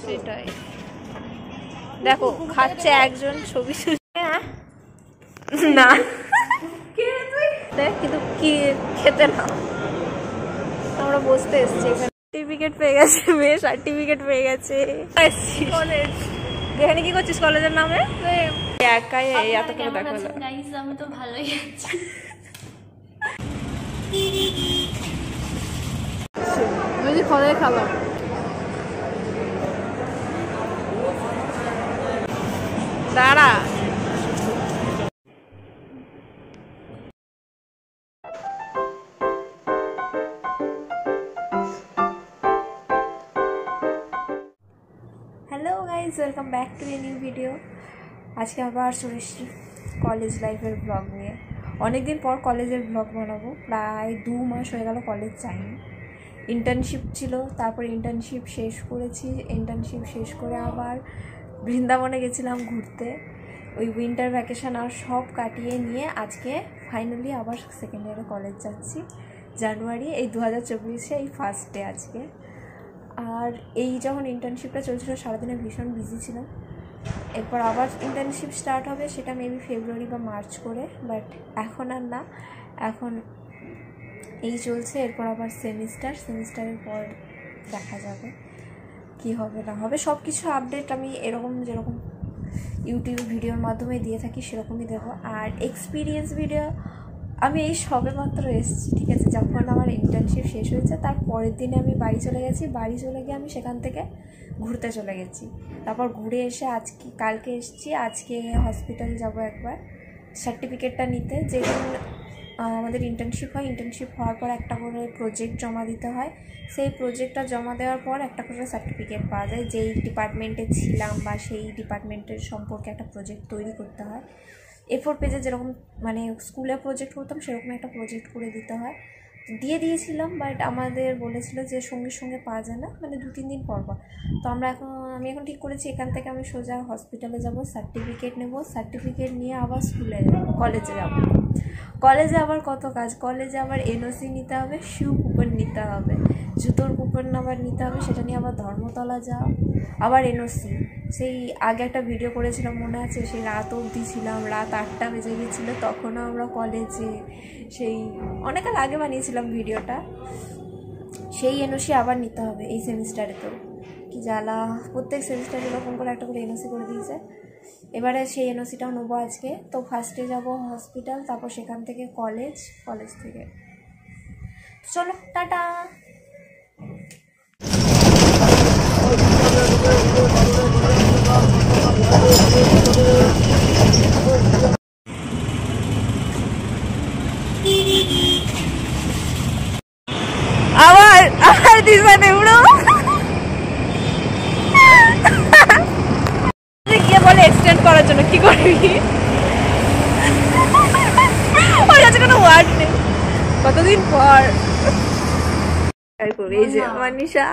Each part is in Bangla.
সেটাই দেখো খাচ্ছে একজন ছবি না কিন্তু কি খেতে না আমরা বসতে এসছি এখানে সার্টিফিকেট পেয়ে গেছে মেয়ে সার্টিফিকেট পেয়ে গেছে কলেজ এখানে কি করছিস কলেজের নামে একাই এত করে দেখালো আমি তো ভালোই আছি বুঝি ফলের খাবার দাঁড়া hello guys welcome back to a new video আজকে আবার চলে এসেছি কলেজ লাইফের ব্লগ নিয়ে অনেকদিন পর কলেজের ব্লগ বানাবো প্রায় 2 মাস হয়ে গেল কলেজ যাইনি ইন্টার্নশিপ ছিল তারপর ইন্টার্নশিপ শেষ করেছি ইন্টার্নশিপ শেষ করে আবার বৃন্দাবনে গেছিলাম ঘুরতে ওই উইন্টার ভ্যাকেশন আর সব কাটিয়ে নিয়ে আজকে ফাইনালি আবার সেকেন্ড ইয়ারে কলেজ যাচ্ছি জানুয়ারি এই 2024 এই ফার্স্ট ডে আজকে আর এই যখন ইন্টার্নশিপটা চলছিল সারাদিনে ভীষণ বিজি ছিলাম এরপর আবার ইন্টার্নশিপ স্টার্ট হবে সেটা মেবি ফেব্রুয়ারি বা মার্চ করে বাট এখন আর না এখন এই চলছে এরপর আবার সেমিস্টারের পর দেখা যাবে কি হবে না হবে সব কিছু আপডেট আমি এরকম যেরকম ইউটিউব ভিডিওর মাধ্যমে দিয়ে থাকি সেরকমই দেবো আর এক্সপিরিয়েন্স ভিডিও আমি এই সবে মাত্র এসেছি ঠিক আছে যখন আমার ইন্টার্নশিপ শেষ হয়েছে তার পরের দিনে আমি বাড়ি চলে গেছি বাড়ি চলে গিয়ে আমি সেখান থেকে ঘুরতে চলে গেছি তারপর ঘুরে এসে আজকে কালকে এসেছি আজকে হসপিটাল যাব একবার সার্টিফিকেটটা নিতে যেদিন আমাদের ইন্টার্নশিপ হয় ইন্টার্নশিপ হওয়ার পর একটা করে প্রজেক্ট জমা দিতে হয় সেই প্রজেক্টটা জমা দেওয়ার পর একটা করে সার্টিফিকেট পাওয়া যায় যেই ডিপার্টমেন্টে ছিলাম বা সেই ডিপার্টমেন্টের সম্পর্কে একটা প্রজেক্ট তৈরি করতে হয় A4 পেজে যেরকম মানে স্কুলে প্রজেক্ট করতাম সেরকম একটা প্রজেক্ট করে দিতে হয় দিয়ে দিয়েছিলাম বাট আমাদের বলেছিল যে সঙ্গে সঙ্গে পাওয়া যায় না মানে 2-3 দিন পর পর তো আমি এখন ঠিক করেছি এখান থেকে আমি সোজা হসপিটালে যাব সার্টিফিকেট নেব সার্টিফিকেট নিয়ে আবার স্কুলে যাব কলেজে আবার কত কাজ কলেজে আবার এনওসি নিতে হবে শু কুপন নিতে হবে জুতোর কুপন আবার নিতে হবে সেটা নিয়ে আবার ধর্মতলা যাও আবার এনওসি সেই আগে একটা ভিডিও করেছিলাম মনে আছে সেই রাত অবধি ছিলাম রাত 8টা বেজে গিয়েছিলো তখনও আমরা কলেজে সেই অনেককাল আগে বানিয়েছিলাম ভিডিওটা সেই এনওসি আবার নিতে হবে এই সেমিস্টারে তো কি জ্বালা প্রত্যেক সেমিস্টারে এরকম করে একটা করে এনওসি করে দিয়েছে এবারে সেই এনওসিটাও নেবো আজকে তো ফার্স্টে যাব হসপিটাল তারপর সেখান থেকে কলেজ থেকে চলো টাটা আবার দিশা নেবড়ো গিয়ে বলে এক্সটেন্ড করার জন্য কি করবি ওর কাছে কোনো ওয়ার্ড নেই কতদিন পর এই যে মানিশা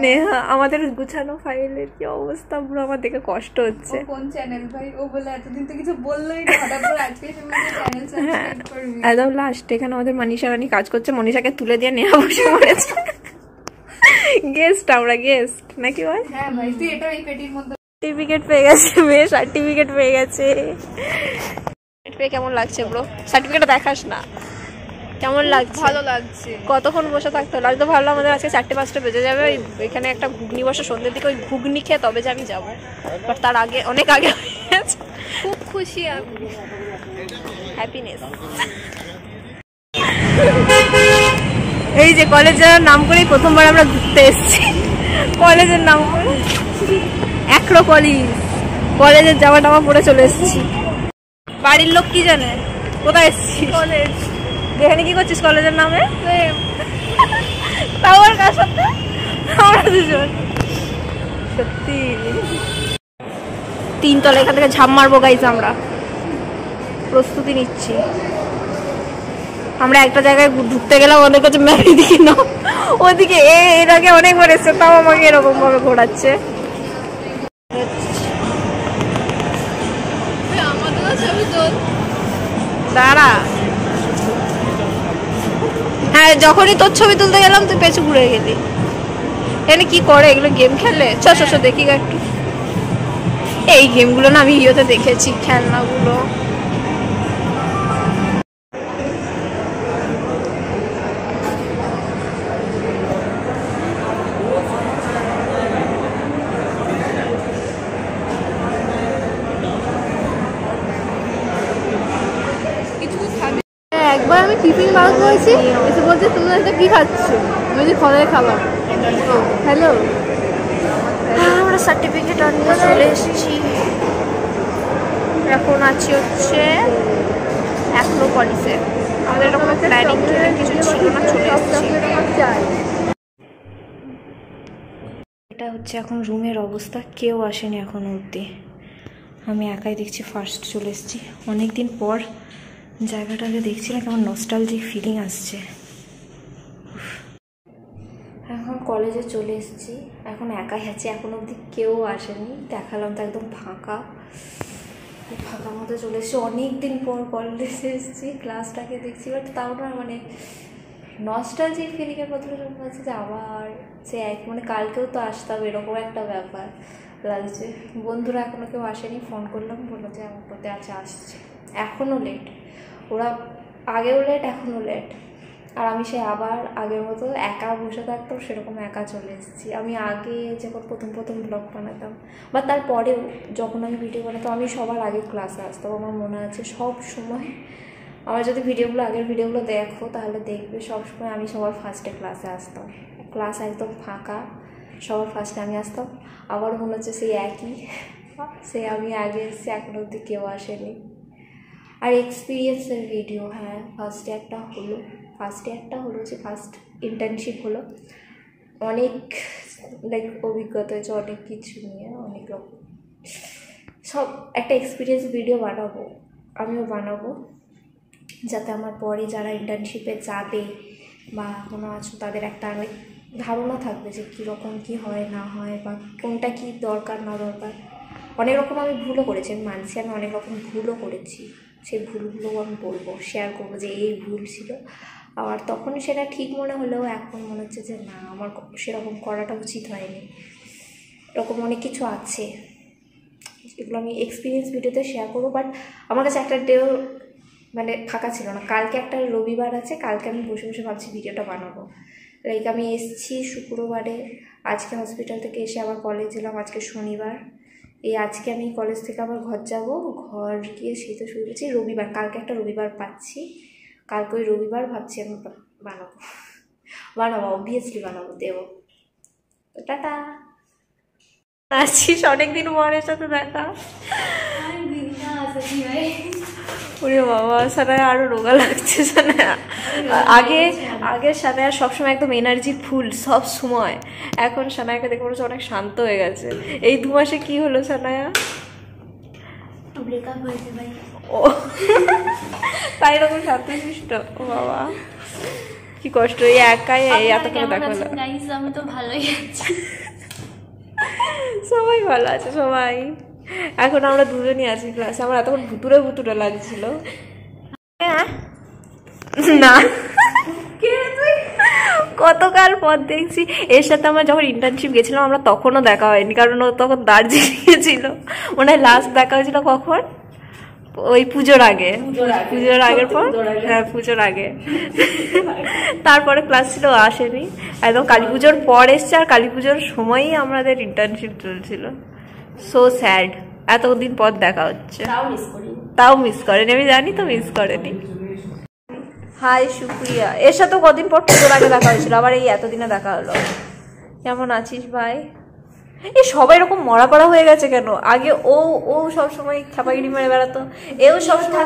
নেহা আমাদের গুছানো ফাইলের কি অবস্থা পুরো আমার দেখে কষ্ট হচ্ছে কোন চ্যানেল ভাই ও বলে এতদিন তো কিছু বললোই না হঠাৎ করে আজকে চ্যানেল সাবস্ক্রাইব করবি একদম লাস্ট এখানে আমাদের মনীষা রানী কাজ করছে মনীষাকে তুলে দিয়ে নেহা বসে পড়েছে গেস্ট আমরা গেস্ট নাকি ভাই হ্যাঁ ভাই তুই এটা এই পেটির মধ্যে সার্টিফিকেট পেয়ে গেছে মেয়ে সার্টিফিকেট পেয়ে গেছে পেয়ে কেমন লাগছে ব্রো সার্টিফিকেটটা দেখাস না কেমন লাগছে ভালো লাগছে কতক্ষণ বসে থাকতে হলো আমি তো ভাবলাম আমাদের আজকে 4-5টা বেজে যাবে ওইখানে একটা ঘুগনি বসে সন্ধ্যের দিকে ওই ঘুগনি খেয়ে তবে যে আমি যাবো বাট তার আগে অনেক আগে হয়ে গেছে খুব খুশি আমি হ্যাপিনেস এই যে কলেজের নাম করেই প্রথমবার আমরা ঘুরতে এসেছি কলেজের নাম করে কলেজের জামা টামা পরে চলে এসেছি বাড়ির লোক কি জানে কোথায় এসেছি কলেজ এখানে কি করছিস কলেজের নামে তাও আর কার সাথে আমরা দুজন সত্যি 3 তলা এখান থেকে ঝাঁপ মারবো গাইজ আমরা প্রস্তুতি নিচ্ছি আমরা একটা জায়গায় ঢুকতে গেলাম ওদের কাছে ম্যাপ দিকে না ওদিকে এর আগে অনেকবার এসছে তাও আমাকে এরকম ভাবে ঘোরাচ্ছে দাঁড়া হ্যাঁ যখনই তোর ছবি তুলতে গেলাম তুই পেছু ঘুরে গেলি এখানে কি করে এগুলো গেম খেলে? চ দেখি একটু। এই গেমগুলো না আমি ইয়েতে দেখেছি, খেলনাগুলো। একবার আমি টিফিন বার করেছি, এসে বলছে তোমরা এটা কি খাচ্ছ? আমি ফলের খাবার। হ্যালো, আমরা সার্টিফিকেট আনিয়ে চলে এসেছি। এখন আছি হচ্ছে অ্যাক্রোপলিসে। আমাদের এরকম প্ল্যানিং কিছু ছিল না, চলে এসেছি। এটা হচ্ছে এখন রুমের অবস্থা, কেউ আসেনি এখনো অবধি। আমি একাই দেখছি, ফার্স্ট চলে এসেছি। অনেকদিন পর জায়গাটাকে দেখছিলাম, কেমন নস্টালজিক ফিলিং আসছে। এখন কলেজে চলে এসেছি, এখন একাই আছি, এখন অবধি কেউ আসেনি। দেখালাম তো একদম ফাঁকা ফাঁকা মতো চলে এসেছি। অনেকদিন পর কলেজে এসেছি, ক্লাসটাকে দেখছি, বাট তাও না মানে নস্টালজিক ফিলিংয়ের বদলে মনে হচ্ছে যে আবার সে এক মানে কালকেও তো আসতাম, এরকম একটা ব্যাপার লাগছে। বন্ধুরা এখনও কেউ আসেনি, ফোন করলাম, বললো যে আমার প্রতি আসছে। এখনও লেট, ওরা আগেও লেট, এখনও লেট। আর আমি সে আবার আগের মতো একা বসে থাকতাম, সেরকম একা চলে এসেছি। আমি আগে যখন প্রথম ব্লগ বানাতাম বা তারপরেও যখন আমি ভিডিও বানাতাম, আমি সবার আগে ক্লাসে আসতাম। আমার মনে আছে সব সময়, আমার যদি আগের ভিডিওগুলো দেখো তাহলে দেখবে সবসময় আমি সবার ফার্স্টে ক্লাসে আসতাম। ক্লাস একদম ফাঁকা, সবার ফার্স্টে আমি আসতাম। আবার মনে হচ্ছে সেই একই, সে আমি আগে এসেছি, এখন অবধি কেউ আসেনি। আর এক্সপিরিয়েন্সের ভিডিও, হ্যাঁ ফার্স্টে একটা হলো যে ফার্স্ট ইন্টার্নশিপ হলো। অনেক অভিজ্ঞতা হয়েছে, অনেক কিছু নিয়ে, অনেক রকম সব একটা এক্সপিরিয়েন্স ভিডিও আমিও বানাবো, যাতে আমার পরে যারা ইন্টার্নশিপে যাবে বা কোনো আছো তাদের একটা ধারণা থাকবে যে কীরকম কী হয় না হয়, বা কোনটা কী দরকার না দরকার। অনেক রকম আমি ভুলও করেছি, আমি মানছি আমি অনেক রকম ভুলও করেছি। সেই ভুলগুলো আমি বলবো, শেয়ার করবো যে এই ভুল ছিল। আর তখন সেটা ঠিক মনে হলেও এখন মনে হচ্ছে যে না, আমার সেরকম করাটা উচিত হয়নি। এরকম অনেক কিছু আছে, এগুলো আমি এক্সপিরিয়েন্স ভিডিওতে শেয়ার করবো। বাট আমার কাছে একটা ডেও মানে ফাঁকা ছিল না। কালকে একটা রবিবার আছে, কালকে আমি বসে বসে ভাবছি ভিডিওটা বানাবো। আমি এসেছি শুক্রবারে, আজকে হসপিটাল থেকে এসে আবার কলেজ এলাম, আজকে শনিবার। আজকে আমি কলেজ থেকে আবার ঘর যাব, ঘর গিয়ে সেই তো শুরু করছি। রবিবার, কালকে একটা রবিবার পাচ্ছি, কালকে ওই রবিবার ভাবছি আমি বানাবো অবভিয়াসলি বানাবো, দেবো। টাটা। আসছিস অনেকদিন পরের সাথে দেখা। ওরে বাবা, সানায়া আরো রোগা লাগছে। সানায়া আগে সানায়া সবসময় একদম এনার্জি ফুল সব সময়, এখন সানায়াকে দেখে মনে হচ্ছে অনেক শান্ত হয়ে গেছে। এই 2 মাসে কি হলো সানায়া? ব্রেকআপ হয়েছে ভাই। ও তাই এরকম শান্তশিষ্ট? ও বাবা কি কষ্ট, এই একাই এত করে দেখা হলো। আমি তো ভালোই আছি, সবাই ভালো আছে সবাই। এখন আমরা দুজনই আছি ক্লাসে। আমার এতক্ষণ ভুতুরে লাগছিল না, কতকাল পর দেখছি। এর সাথে আমার যখন ইন্টার্নশিপ গেছিলাম আমরা তখনও দেখা হয়নি, কারণ ও তখন দার্জিলিংয়ে ছিল। মনে হয় লাস্ট দেখা হয়েছিল কখন, ওই পুজোর আগের পর, হ্যাঁ পুজোর আগে। তারপরে ক্লাস ছিল, আসেনি। একদম কালী পুজোর পর এসছে, আর কালী পুজোর সময়ই আমাদের ইন্টার্নশিপ চলছিল। সো স্যাড, এতদিন পর দেখা হচ্ছে। তাও মিস করেনি, আমি জানি তো মিস করেনি। হাই সুপ্রিয়া, এর সাথে কদিন পর পুজোর আগে দেখা হয়েছিল, আবার এই এতদিনে দেখা হলো। কেমন আছিস ভাই? এই সবাই এরকম মরা পড়া হয়ে গেছে কেন? আগে ও সব সময় খাপাগিরি মেরে বেড়াতো, এও সব সময়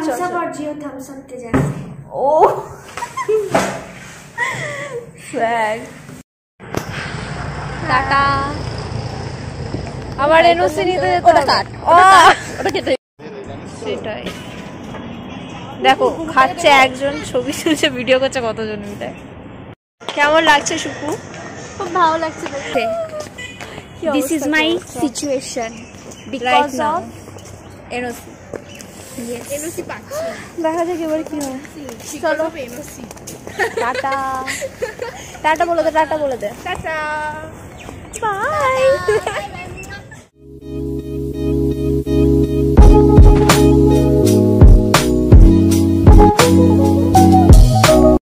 ও টাটা। আবার এনওসি নিতে যেতে হবে। সেটাই দেখো, খাচ্ছে একজন, ছবি তুলছে, ভিডিও করছে কতজন মিলে। কেমন লাগছে সুকু? খুব ভালো লাগছে। This is my situation because of NOC. Yes. NOC পাচ্ছি। দেখা যাক এবার কি হয়। চলো NOC। টাটা বলে দে। টাটা। বাই।